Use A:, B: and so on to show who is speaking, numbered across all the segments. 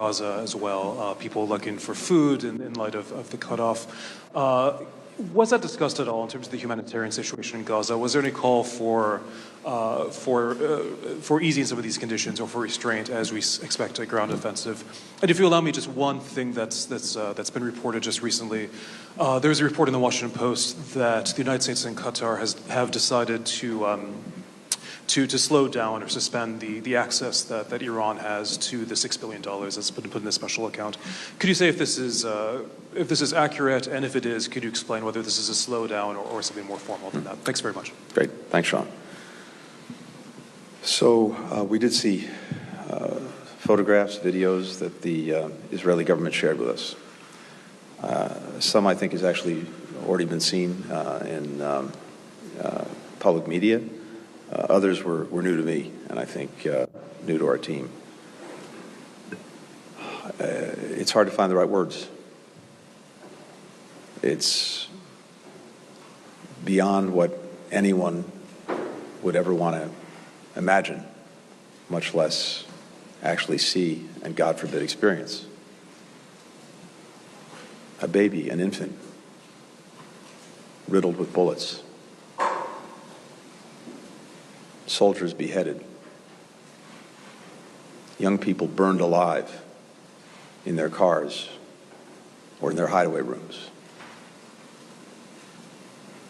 A: Gaza as well, people looking for food in light of the cutoff. Was that discussed at all in terms of the humanitarian situation in Gaza? Was there any call for easing some of these conditions or for restraint as we expect a ground offensive? And if you allow me, just one thing that's been reported just recently. There was a report in the Washington Post that the United States and Qatar have decided to slow down or suspend the access that Iran has to the $6 billion that's been put in a special account. Could you say if this is accurate, and if it is, could you explain whether this is a slowdown or something more formal than that? Thanks very much.
B: Great. Thanks, Sean. So we did see photographs, videos that the Israeli government shared with us. Some, I think, has actually already been seen in public media. Others were new to me, and I think new to our team. It's hard to find the right words. It's beyond what anyone would ever want to imagine, much less actually see and, God forbid, experience. A baby, an infant, riddled with bullets. Soldiers beheaded, young people burned alive in their cars or in their hideaway rooms.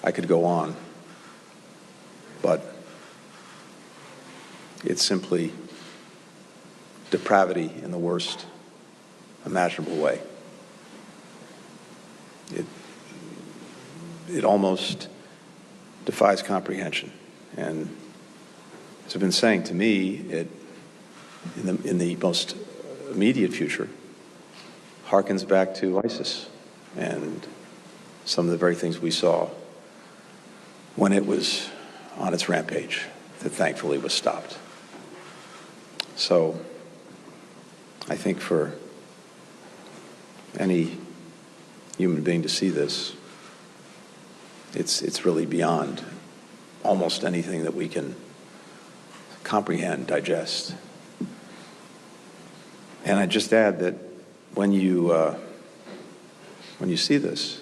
B: I could go on, but it's simply depravity in the worst imaginable way. It almost defies comprehension. And as I've been saying, to me, in the most immediate future, harkens back to ISIS and some of the very things we saw when it was on its rampage that thankfully was stopped. So I think for any human being to see this, it's really beyond almost anything that we can comprehend, digest. And I just add that when you see this,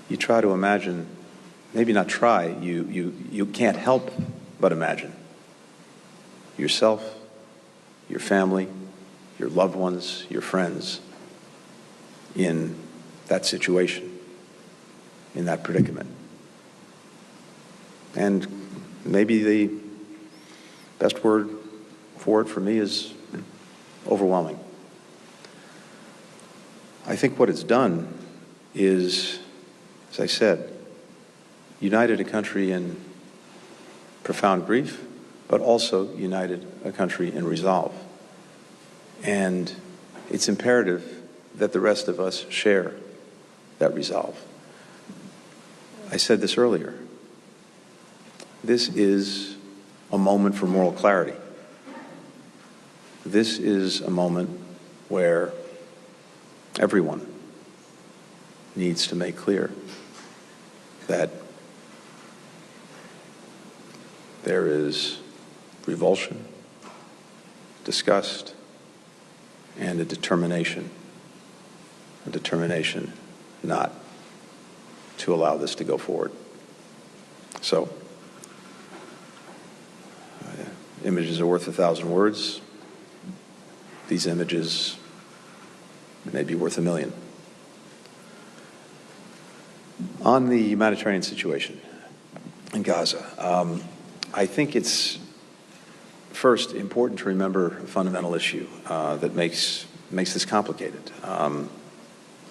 B: you try to imagine, maybe not try, you can't help but imagine yourself, your family, your loved ones, your friends in that situation, in that predicament. And maybe the best word for it for me is overwhelming. I think what it's done is, as I said, united a country in profound grief, but also united a country in resolve. And it's imperative that the rest of us share that resolve. I said this earlier. This is a moment for moral clarity. This is a moment where everyone needs to make clear that there is revulsion, disgust, and a determination not to allow this to go forward. So, images are worth 1,000 words. These images may be worth 1,000,000. On the humanitarian situation in Gaza, I think it's first important to remember a fundamental issue that makes this complicated.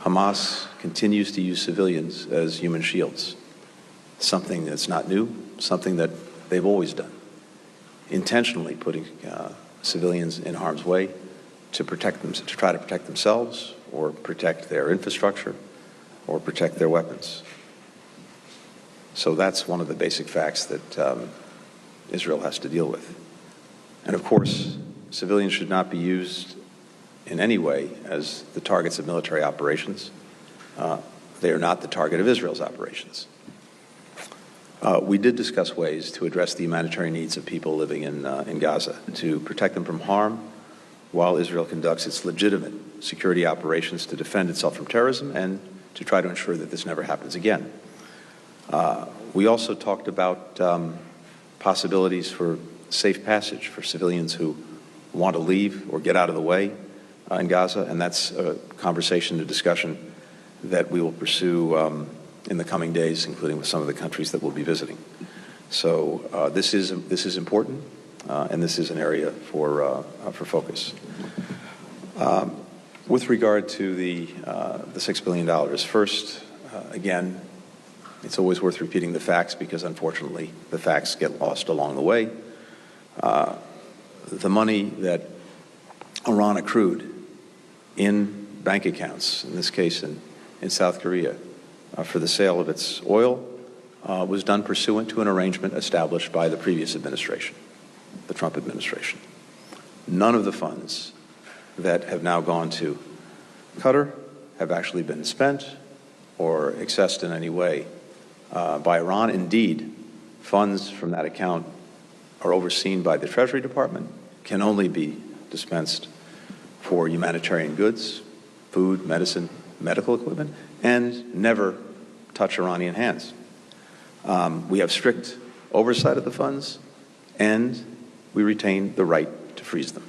B: Hamas continues to use civilians as human shields, something that's not new, something that they've always done, intentionally putting civilians in harm's way to protect them, to try to protect themselves or protect their infrastructure or protect their weapons. So that's one of the basic facts that Israel has to deal with. And of course, civilians should not be used in any way as the targets of military operations. They are not the target of Israel's operations. We did discuss ways to address the humanitarian needs of people living in Gaza, to protect them from harm while Israel conducts its legitimate security operations to defend itself from terrorism and to try to ensure that this never happens again. We also talked about possibilities for safe passage for civilians who want to leave or get out of the way in Gaza, and that's a conversation, a discussion that we will pursue in the coming days, including with some of the countries that we'll be visiting. So this is important, and this is an area for focus. With regard to the $6 billion, first, again, it's always worth repeating the facts because, unfortunately, the facts get lost along the way. The money that Iran accrued in bank accounts, in this case in South Korea, for the sale of its oil, was done pursuant to an arrangement established by the previous administration, the Trump administration. None of the funds that have now gone to Qatar have actually been spent or accessed in any way by Iran. Indeed, funds from that account are overseen by the Treasury Department, can only be dispensed for humanitarian goods, food, medicine, medical equipment, and never touch Iranian hands. We have strict oversight of the funds, and we retain the right to freeze them.